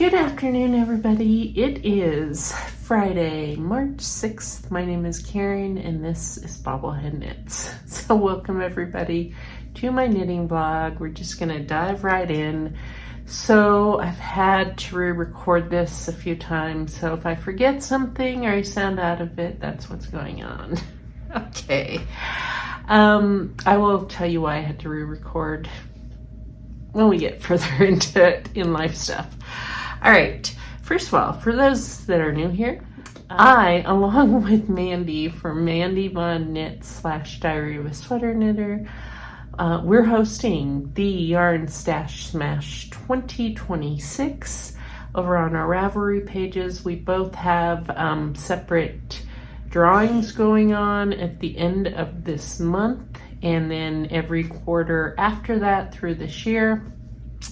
Good afternoon, everybody. It is Friday, March 6th. My name is Karen, and this is BobbleHeadKnits. So welcome, everybody, to my knitting blog. We're just going to dive right in. So I've had to re-record this a few times, so if I forget something or I sound out of it, that's what's going on. Okay. I will tell you why I had to re-record when we get further into it in life stuff. All right, first of all, for those that are new here, I, along with Mandy from Mandy Von Knits / Diary of a Sweater Knitter, we're hosting the Yarn Stash Smash 2026 over on our Ravelry pages. We both have separate drawings going on at the end of this month and then every quarter after that through this year.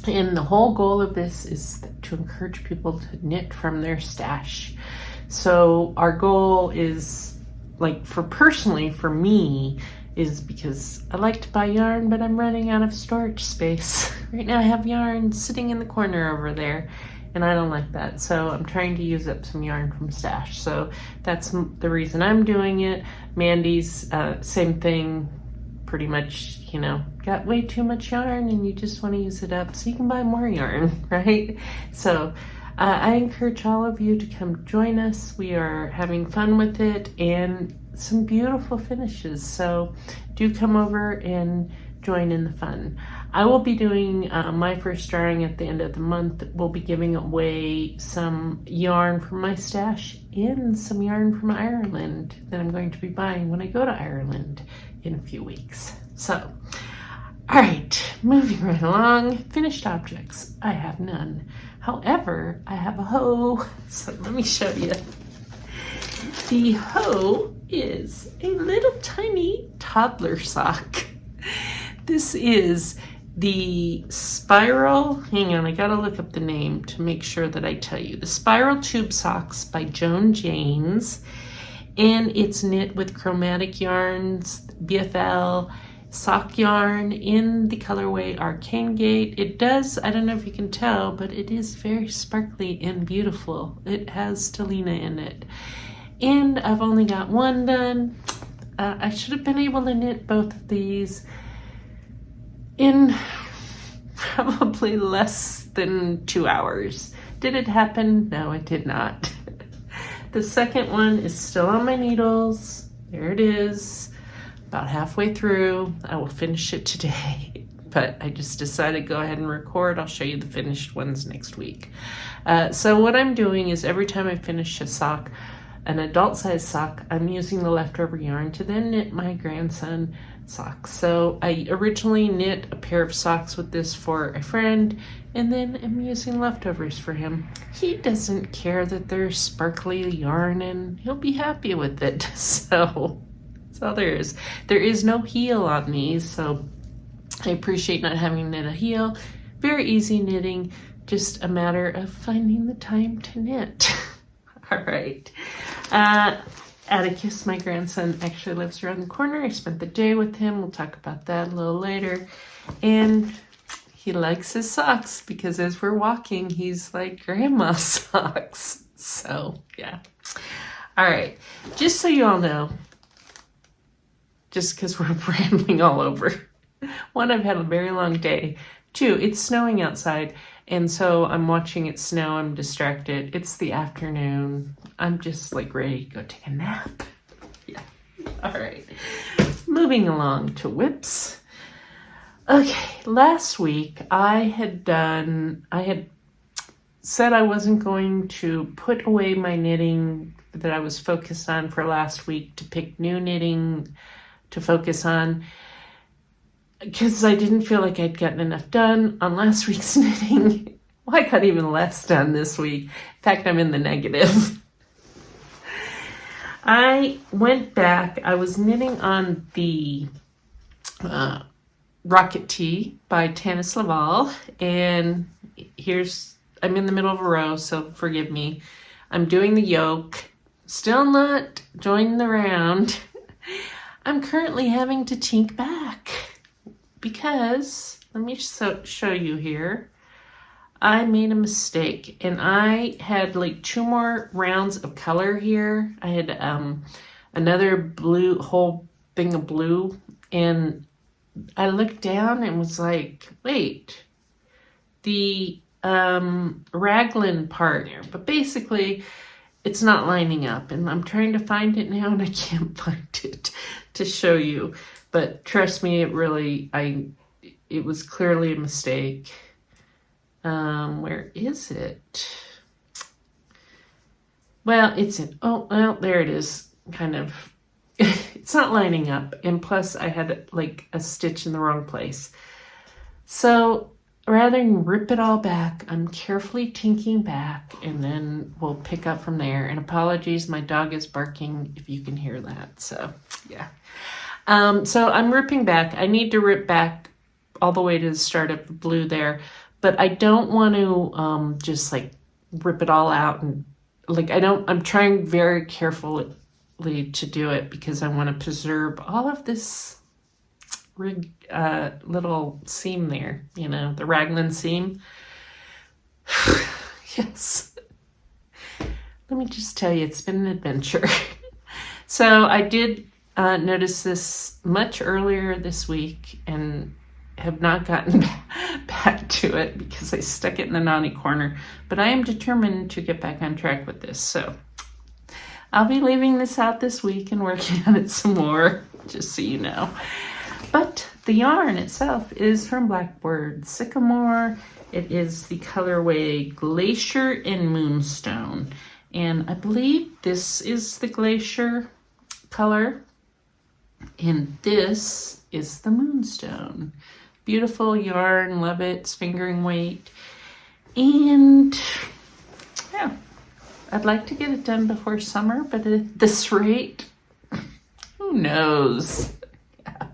And the whole goal of this is to encourage people to knit from their stash. So our goal is, like, for me, is because I like to buy yarn, but I'm running out of storage space. Right now I have yarn sitting in the corner over there, and I don't like that. So I'm trying to use up some yarn from stash. So that's the reason I'm doing it. Mandy's same thing. Pretty much, got way too much yarn and you just want to use it up so you can buy more yarn, right? So I encourage all of you to come join us. We are having fun with it and some beautiful finishes. So do come over and join in the fun. I will be doing my first drawing at the end of the month. We'll be giving away some yarn from my stash and some yarn from Ireland that I'm going to be buying when I go to Ireland in a few weeks. So, all right, moving right along. Finished objects, I have none. However, I have a hoe, so let me show you. The hoe is a little tiny toddler sock. This is the Spiral, hang on, I gotta look up the name to make sure that I tell you. The Spiral Tube Socks by Joan Janes. And it's knit with chromatic yarns, BFL sock yarn in the colorway Arcane Gate. It does, I don't know if you can tell, but it is very sparkly and beautiful. It has Stellina in it. And I've only got one done. I should have been able to knit both of these in probably less than 2 hours. Did it happen? No, it did not. The second one is still on my needles. There it is, about halfway through. I will finish it today, but I just decided to go ahead and record. I'll show you the finished ones next week. So what I'm doing is every time I finish a sock, an adult size sock, I'm using the leftover yarn to then knit my grandson socks. So I originally knit a pair of socks with this for a friend, and then I'm using leftovers for him. He doesn't care that there's sparkly yarn and he'll be happy with it. So that's all there is. There is no heel on these, so I appreciate not having to knit a heel. Very easy knitting, just a matter of finding the time to knit. All right. Atticus, my grandson, actually lives around the corner. I spent the day with him. We'll talk about that a little later. And he likes his socks because as we're walking, he's like grandma's socks. So, yeah. All right. Just so you all know, just because we're rambling all over. One, I've had a very long day. Two, it's snowing outside. And so I'm watching it snow. I'm distracted. It's the afternoon. I'm just like ready to go take a nap. Yeah. All right. Moving along to whips. Okay. Last week I had said I wasn't going to put away my knitting that I was focused on for last week to pick new knitting to focus on, because I didn't feel like I'd gotten enough done on last week's knitting. Well, I got even less done this week. In fact, I'm in the negative. I went back. I was knitting on the Rocket Tee by Tanis Laval, and I'm in the middle of a row, so forgive me. I'm doing the yoke, still not joining the round. I'm currently having to tink back because, let me show you here. I made a mistake, and I had like 2 more rounds of color here. I had another blue, whole thing of blue, and I looked down and was like, wait, the raglan part here, but basically it's not lining up, and I'm trying to find it now and I can't find it to show you, but trust me, it was clearly a mistake. Where is it? Well, there it is, kind of. It's not lining up, and plus I had like a stitch in the wrong place. So rather than rip it all back, I'm carefully tinking back, and then we'll pick up from there. And apologies, my dog is barking if you can hear that. So yeah. So I'm ripping back. I need to rip back all the way to the start of the blue there, but I don't want to just like rip it all out, and like I'm trying very carefully to do it because I want to preserve all of this little seam there, the raglan seam. Yes. Let me just tell you, it's been an adventure. So I did notice this much earlier this week and have not gotten back to it because I stuck it in the naughty corner, but I am determined to get back on track with this. So I'll be leaving this out this week and working on it some more, just so you know. But the yarn itself is from Blackbird Sycamore. It is the colorway Glacier and Moonstone. And I believe this is the Glacier color. And this is the Moonstone. Beautiful yarn, love it. It's fingering weight. And yeah, I'd like to get it done before summer, but at this rate, who knows? Yeah.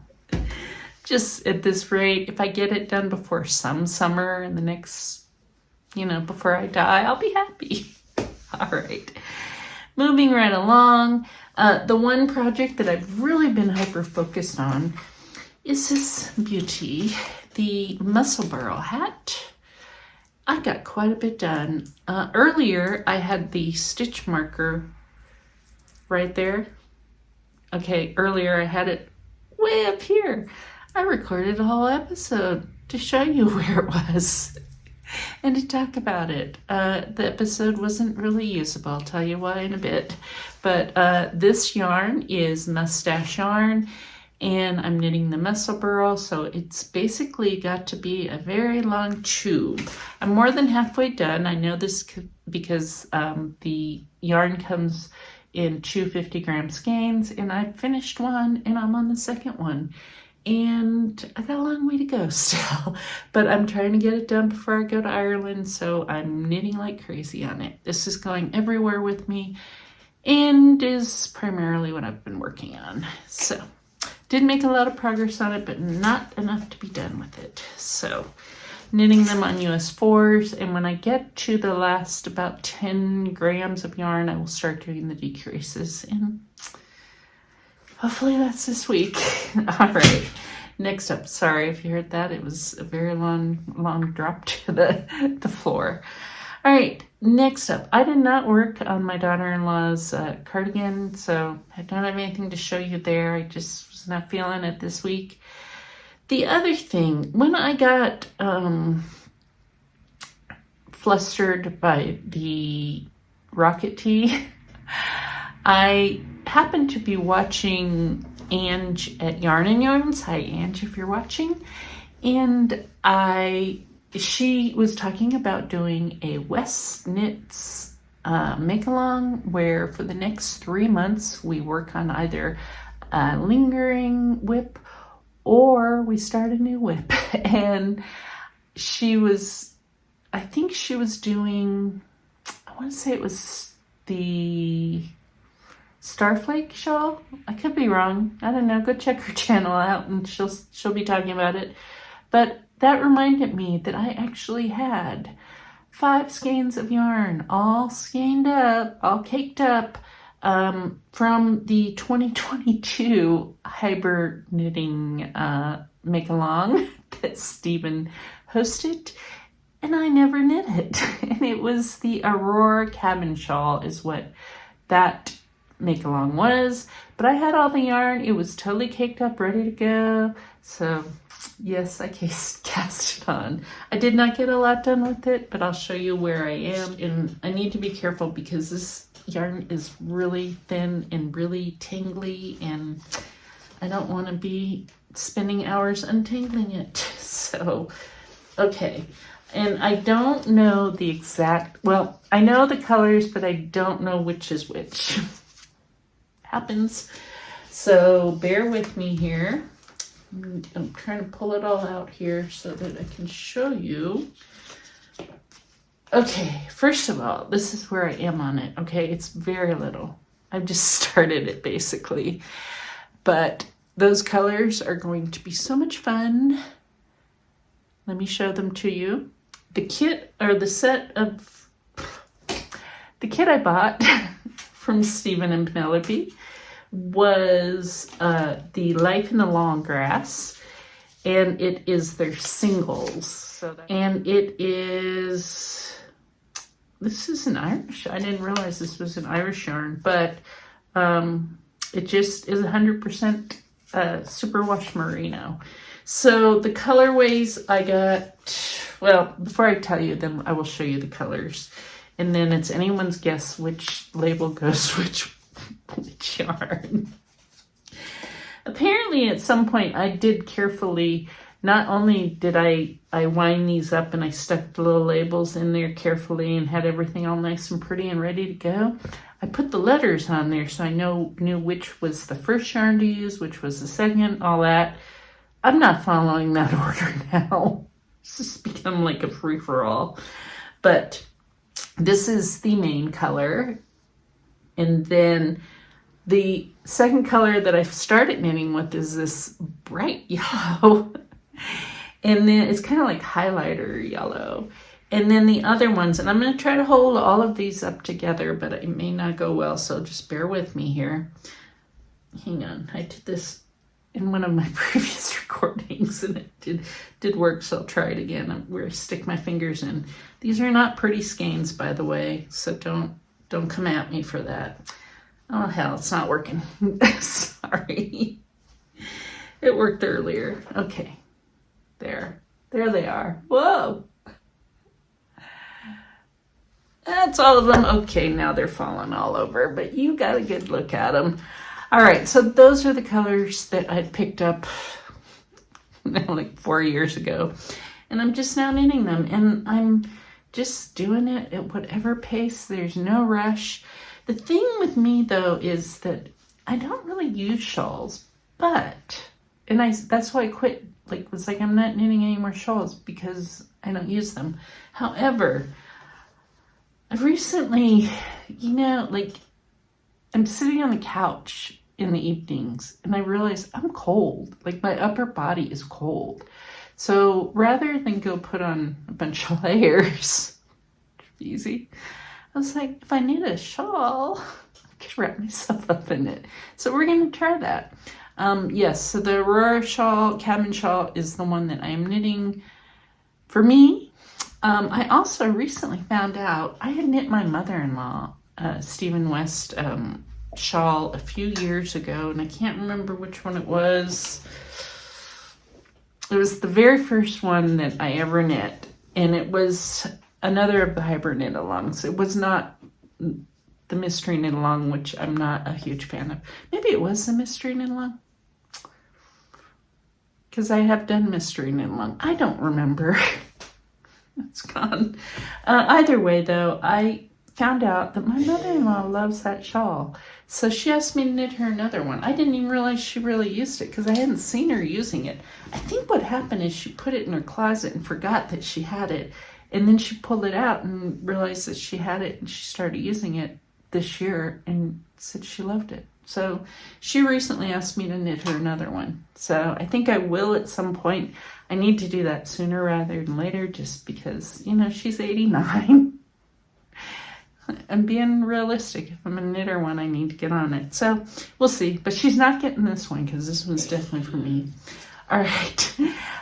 Just at this rate, if I get it done before some summer in the next, before I die, I'll be happy. All right. Moving right along, the one project that I've really been hyper-focused on is this beauty, the Muscle Burrow hat. I got quite a bit done. Earlier, I had the stitch marker right there. Okay, earlier I had it way up here. I recorded a whole episode to show you where it was and to talk about it. The episode wasn't really usable. I'll tell you why in a bit. But this yarn is mustache yarn, and I'm knitting the Muscle Burrow, so it's basically got to be a very long tube. I'm more than halfway done. I know this because the yarn comes in 250-gram skeins, and I finished one, and I'm on the second one. And I got a long way to go still, but I'm trying to get it done before I go to Ireland, so I'm knitting like crazy on it. This is going everywhere with me and is primarily what I've been working on. So did make a lot of progress on it, but not enough to be done with it. So knitting them on US 4s, and when I get to the last about 10 grams of yarn, I will start doing the decreases, and hopefully that's this week. All right, next up, sorry if you heard that, it was a very long drop to the floor. All right, next up, I did not work on my daughter-in-law's cardigan, so I don't have anything to show you there. I just was not feeling it this week. The other thing, when I got flustered by the rocket tea, I happened to be watching Ange at Yarn and Yarns. Hi, Ange, if you're watching. And she was talking about doing a West Knits make-along where for the next 3 months we work on either a lingering whip or we start a new whip. And I think she was doing, I want to say it was the Starflake shawl. I could be wrong. I don't know. Go check her channel out and she'll be talking about it. But that reminded me that I actually had 5 skeins of yarn, all skeined up, all caked up, from the 2022 hybrid knitting make-along that Stephen hosted. and I never knit it. And it was the Aurora Cabin Shawl is what that make-along was. But I had all the yarn. It was totally caked up, ready to go. So yes, I cast it on. I did not get a lot done with it, but I'll show you where I am. And I need to be careful because this yarn is really thin and really tingly, and I don't want to be spending hours untangling it. So, okay. And I don't know the exact, well, I know the colors, but I don't know which is which. Happens. So bear with me here. I'm trying to pull it all out here so that I can show you. Okay, first of all, this is where I am on it. Okay, it's very little. I've just started it basically. But those colors are going to be so much fun. Let me show them to you. The kit, or the set of, the kit I bought from Stephen and Penelope was the Life in the Long Grass, and it is their singles. And it is, this is an Irish, I didn't realize this was an Irish yarn, but it just is 100% superwash merino. So the colorways I got, well, before I tell you them, I will show you the colors. And then it's anyone's guess which label goes which yarn. Apparently at some point I did carefully, not only did I wind these up and I stuck the little labels in there carefully and had everything all nice and pretty and ready to go, I put the letters on there so I knew which was the first yarn to use, which was the second, all that. I'm not following that order now. It's just become like a free-for-all. But this is the main color. And then the second color that I've started knitting with is this bright yellow. And then it's kind of like highlighter yellow. And then the other ones, and I'm going to try to hold all of these up together, but it may not go well, so just bear with me here. Hang on, I did this in one of my previous recordings and it did work, so I'll try it again where I stick my fingers in. These are not pretty skeins, by the way, so don't come at me for that. Oh hell, it's not working. Sorry. It worked earlier. Okay, there they are. Whoa. That's all of them. Okay, now they're falling all over, but you got a good look at them. All right, so those are the colors that I picked up like 4 years ago, and I'm just now knitting them, and I'm just doing it at whatever pace. There's no rush. The thing with me though is that I don't really use shawls, and that's why I quit. Was like I'm not knitting any more shawls because I don't use them. However, I've recently, I'm sitting on the couch in the evenings and I realize I'm cold. Like my upper body is cold. So rather than go put on a bunch of layers, easy, I was like, if I need a shawl, I could wrap myself up in it. So we're going to try that. Yes, so the Aurora shawl, cabin shawl, is the one that I am knitting for me. I also recently found out I had knit my mother-in-law, Stephen West, shawl a few years ago, and I can't remember which one it was. It was the very first one that I ever knit, and it was another of the hybrid knit-alongs. It was not the mystery knit-along, which I'm not a huge fan of. Maybe it was the mystery knit-along, because I have done mystery knit-along. I don't remember. It's gone. Either way, though, I found out that my mother-in-law loves that shawl. So she asked me to knit her another one. I didn't even realize she really used it because I hadn't seen her using it. I think what happened is she put it in her closet and forgot that she had it. And then she pulled it out and realized that she had it, and she started using it this year and said she loved it. So she recently asked me to knit her another one. So I think I will at some point. I need to do that sooner rather than later just because, she's 89. I'm being realistic. If I'm going to knit her one, I need to get on it. So we'll see. But she's not getting this one because this one's definitely for me. All right.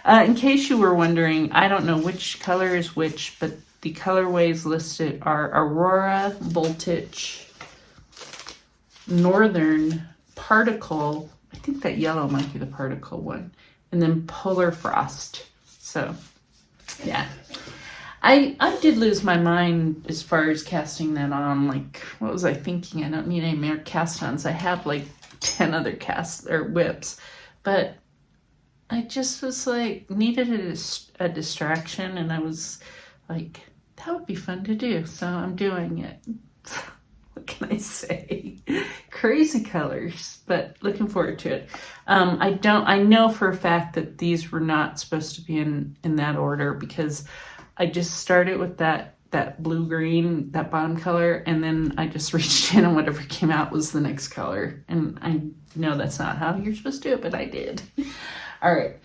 In case you were wondering, I don't know which color is which, but the colorways listed are Aurora, Voltage, Northern, Particle. I think that yellow might be the Particle one. And then Polar Frost. So, yeah. I did lose my mind as far as casting that on. Like, what was I thinking? I don't need any more cast-ons. I have like 10 other whips. But I just was like, needed a distraction. And I was like, that would be fun to do. So I'm doing it. What can I say? Crazy colors, but looking forward to it. I know for a fact that these were not supposed to be in that order because I just started with that blue-green, that bottom color, and then I just reached in and whatever came out was the next color. And I know that's not how you're supposed to do it, but I did. All right.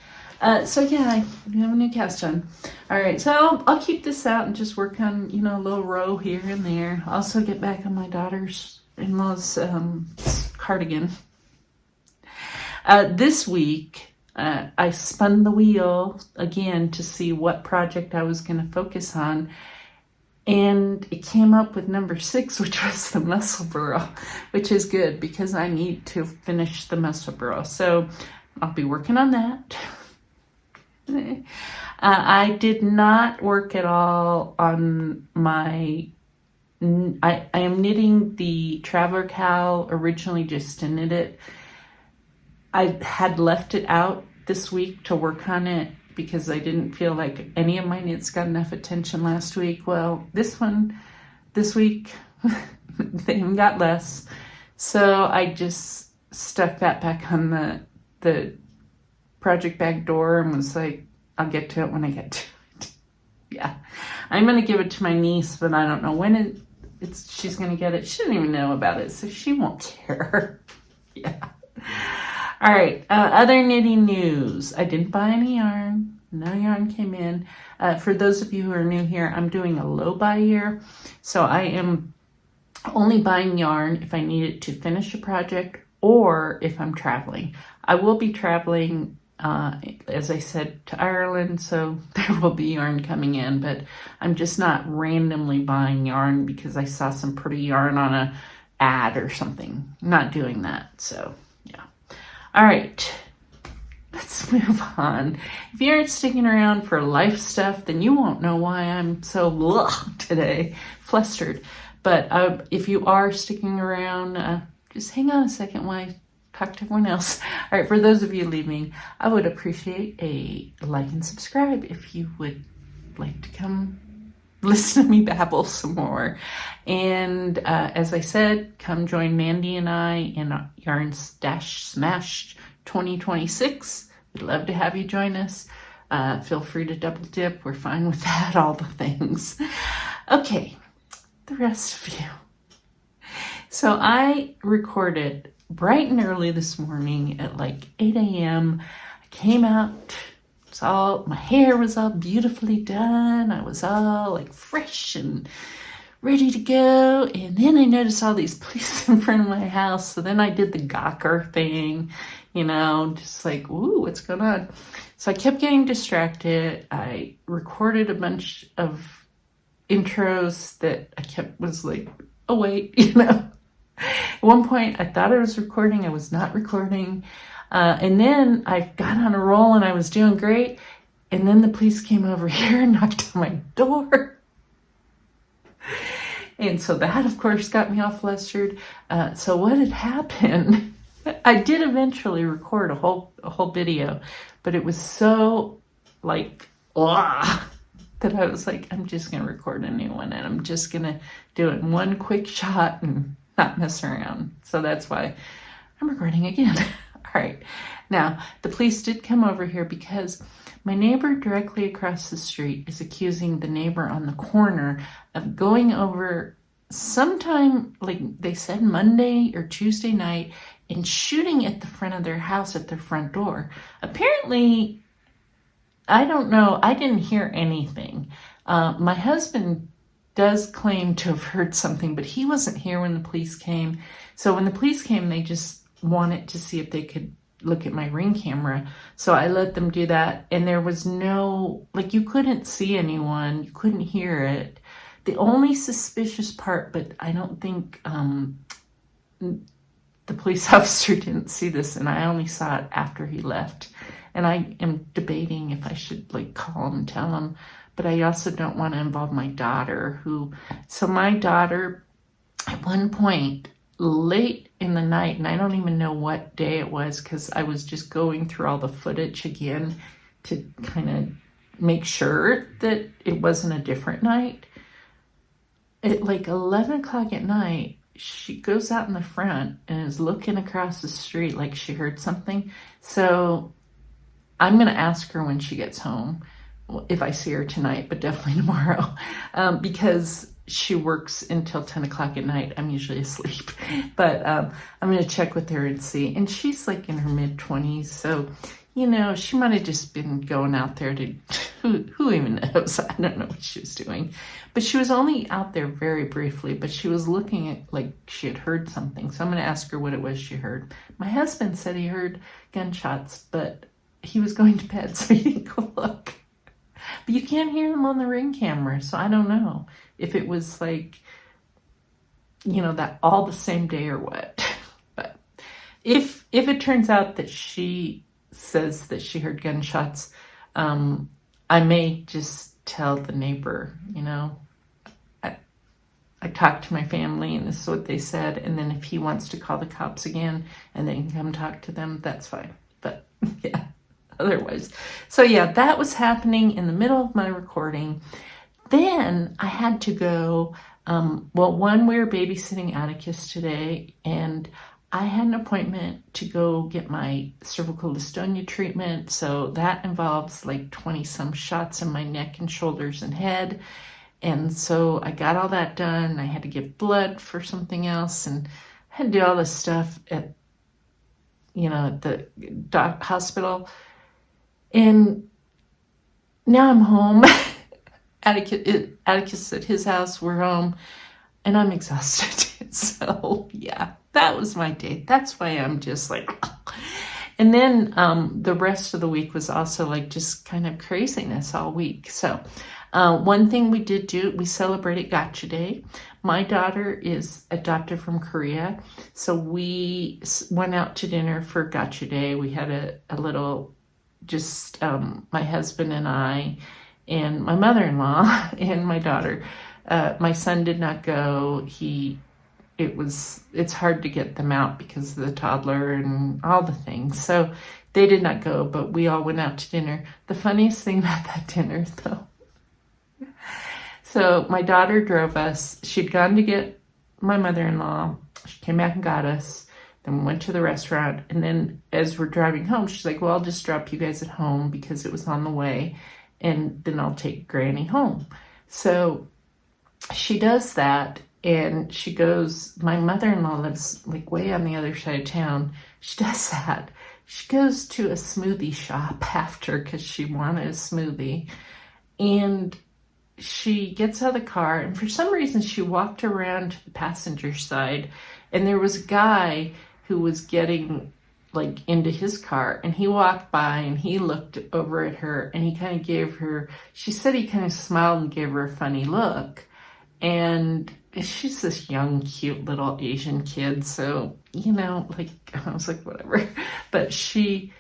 So yeah, we have a new cast on. All right, so I'll keep this out and just work on, a little row here and there. Also get back on my daughter's-in-law's cardigan. This week, I spun the wheel again to see what project I was going to focus on. And it came up with number 6, which was the muscle burrow, which is good because I need to finish the muscle burrow. So I'll be working on that. I did not work at all on my... I am knitting the Traveler Cowl, originally just to knit it. I had left it out this week to work on it because I didn't feel like any of my knits got enough attention last week. Well, this week, they even got less. So I just stuck that back on the project bag door and was like, I'll get to it when I get to it. Yeah. I'm going to give it to my niece, but I don't know when she's going to get it. She doesn't even know about it, so she won't care. Yeah. All right, other knitting news. I didn't buy any yarn. No yarn came in. For those of you who are new here, I'm doing a low buy year. So I am only buying yarn if I need it to finish a project or if I'm traveling. I will be traveling, as I said, to Ireland, so there will be yarn coming in, but I'm just not randomly buying yarn because I saw some pretty yarn on a ad or something. I'm not doing that, so yeah. All right, let's move on. If you aren't sticking around for life stuff, then you won't know why I'm so today, flustered. But if you are sticking around, just hang on a second while I talk to everyone else. All right, for those of you leaving, I would appreciate a like and subscribe if you would like to come listen to me babble some more. And as I said, come join Mandy and I in Yarn Stash Smash 2026. We'd love to have you join us. Feel free to double dip. We're fine with that, all the things. Okay, the rest of you. So I recorded bright and early this morning at like 8 a.m. I came out. My hair was all beautifully done. I was all like fresh and ready to go. And then I noticed all these police in front of my house. So then I did the Gawker thing, just like, ooh, what's going on? So I kept getting distracted. I recorded a bunch of intros that was like, oh wait, At one point I thought I was recording. I was not recording. And then I got on a roll and I was doing great. And then the police came over here and knocked on my door. And so that, of course, got me all flustered. So what had happened, I did eventually record a whole video, but it was so like, that I was like, I'm just going to record a new one and I'm just going to do it in one quick shot and not mess around. So that's why I'm recording again. All right. Now, the police did come over here because my neighbor directly across the street is accusing the neighbor on the corner of going over sometime, like they said, Monday or Tuesday night and shooting at the front of their house at their front door. Apparently, I don't know. I didn't hear anything. My husband does claim to have heard something, but he wasn't here when the police came. So when the police came, they just wanted to see if they could, look at my Ring camera. So I let them do that, and there was no, like, you couldn't see anyone, you couldn't hear it. The only suspicious part, but I don't think the police officer didn't see this, and I only saw it after he left. And I am debating if I should like call him and tell him, but I also don't want to involve my daughter so my daughter at one point late in the night, and I don't even know what day it was because I was just going through all the footage again to kind of make sure that it wasn't a different night. At like 11 o'clock at night, she goes out in the front and is looking across the street like she heard something. So I'm going to ask her when she gets home, if I see her tonight, but definitely tomorrow, because she works until 10 o'clock at night. I'm usually asleep, but I'm going to check with her and see. And she's like in her mid-20s, so, you know, she might have just been going out there to, who even knows? I don't know what she was doing. But she was only out there very briefly, but she was looking at, like, she had heard something. So I'm going to ask her what it was she heard. My husband said he heard gunshots, but he was going to bed, so he didn't go look. But you can't hear them on the Ring camera, so I don't know if it was like, you know, that all the same day or what. But if it turns out that she says that she heard gunshots, I may just tell the neighbor, you know, I talked to my family and this is what they said, and then if he wants to call the cops again and they can come talk to them, that's fine. But yeah. Otherwise. So yeah, that was happening in the middle of my recording. Then I had to go, one, we were babysitting Atticus today, and I had an appointment to go get my cervical dystonia treatment. So that involves like 20 some shots in my neck and shoulders and head. And so I got all that done. I had to give blood for something else, and I had to do all this stuff at the hospital. And now I'm home. Atticus at his house, we're home, and I'm exhausted. So yeah, that was my day. That's why I'm just like, and then the rest of the week was also like just kind of craziness all week. So one thing we did do, we celebrated Gotcha Day. My daughter is adopted from Korea, so we went out to dinner for Gotcha Day. We had a little, just my husband and I and my mother-in-law and my daughter. My son did not go. It's hard to get them out because of the toddler and all the things. So they did not go, but we all went out to dinner. The funniest thing about that dinner, though, so my daughter drove us. She'd gone to get my mother-in-law. She came back and got us. Then we went to the restaurant. And then as we're driving home, she's like, well, I'll just drop you guys at home because it was on the way. And then I'll take Granny home. So she does that. And she goes, my mother-in-law lives like way on the other side of town. She does that. She goes to a smoothie shop after because she wanted a smoothie. And she gets out of the car, and for some reason she walked around to the passenger side, and there was a guy who was getting like into his car, and he walked by and he looked over at her, and he kind of gave her, she said he kind of smiled and gave her a funny look. And she's this young, cute little Asian kid, so, you know, like, I was like, whatever. But she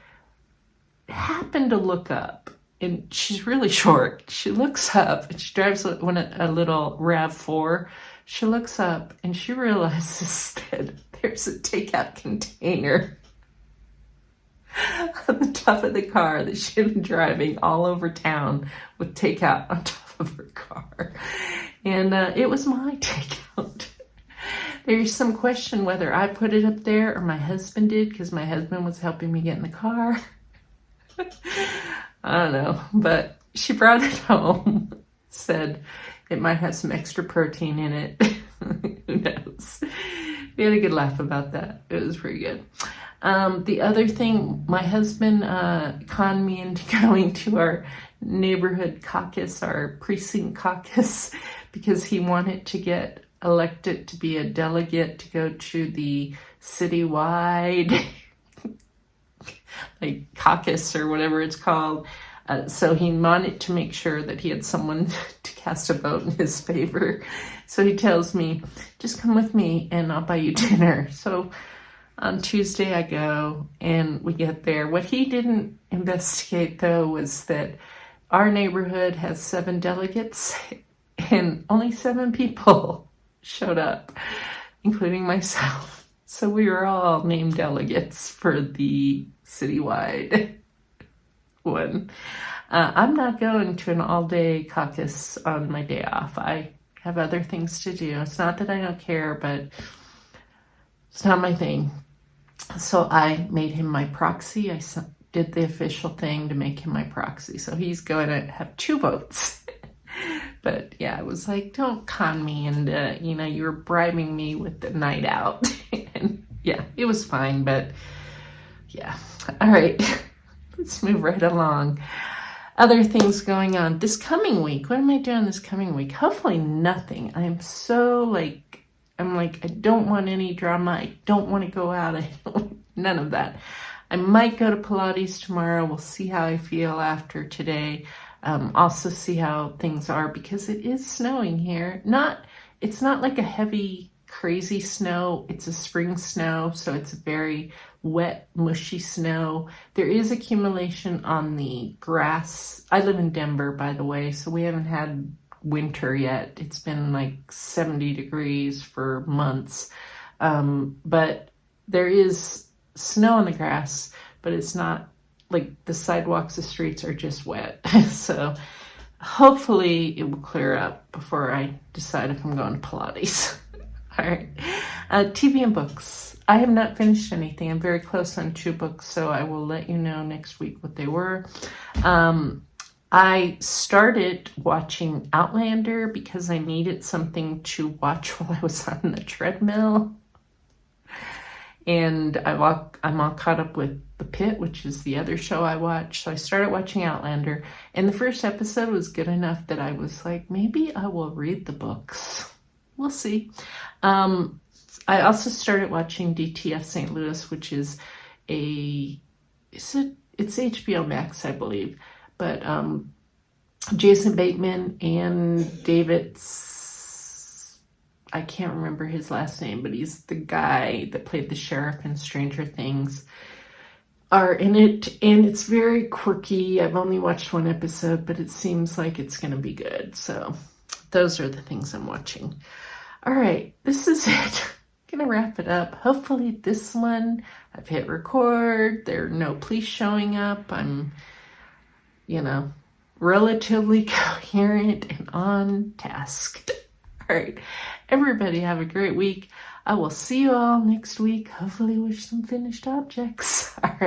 happened to look up, and she's really short. She looks up, and she drives a little RAV4. She looks up, and she realizes that there's a takeout container on the top of the car that she'd been driving all over town with takeout on top of her car. And it was my takeout. There's some question whether I put it up there or my husband did, because my husband was helping me get in the car. I don't know, but she brought it home, said it might have some extra protein in it. Who knows? We had a good laugh about that. It was pretty good. The other thing, my husband conned me into going to our neighborhood caucus, our precinct caucus, because he wanted to get elected to be a delegate to go to the citywide like caucus or whatever it's called. So he wanted to make sure that he had someone to cast a vote in his favor. So he tells me, just come with me and I'll buy you dinner. So on Tuesday I go and we get there. What he didn't investigate though was that our neighborhood has 7 delegates and only 7 people showed up, including myself. So we were all named delegates for the citywide one. I'm not going to an all-day caucus on my day off. I have other things to do. It's not that I don't care, but it's not my thing. So I made him my proxy. I did the official thing to make him my proxy. So he's going to have 2 votes. But yeah, I was like, don't con me into, you were bribing me with the night out. And yeah, it was fine, but yeah. All right. Let's move right along. Other things going on this coming week. What am I doing this coming week? Hopefully nothing. I'm like, I don't want any drama. I don't want to go out. None of that. I might go to Pilates tomorrow. We'll see how I feel after today. Also see how things are because it is snowing here. It's not like a heavy, crazy snow. It's a spring snow, so it's very wet, mushy snow. There is accumulation on the grass. I live in Denver, by the way, so we haven't had winter yet. It's been like 70 degrees for months. But there is snow on the grass, but it's not like the sidewalks, the streets are just wet. So hopefully it will clear up before I decide if I'm going to Pilates. All right. TV and books. I have not finished anything. I'm very close on 2 books, so I will let you know next week what they were. I started watching Outlander because I needed something to watch while I was on the treadmill. And I'm all caught up with The Pit, which is the other show I watch. So I started watching Outlander. And the first episode was good enough that I was like, maybe I will read the books. We'll see. I also started watching DTF St. Louis, which is it's HBO Max, I believe. But Jason Bateman and I can't remember his last name, but he's the guy that played the sheriff in Stranger Things, are in it. And it's very quirky. I've only watched 1 episode, but it seems like it's going to be good. So those are the things I'm watching. All right, this is it. I'm going to wrap it up. Hopefully this one, I've hit record. There are no police showing up. I'm, relatively coherent and on task. All right, everybody have a great week. I will see you all next week, hopefully with some finished objects. All right.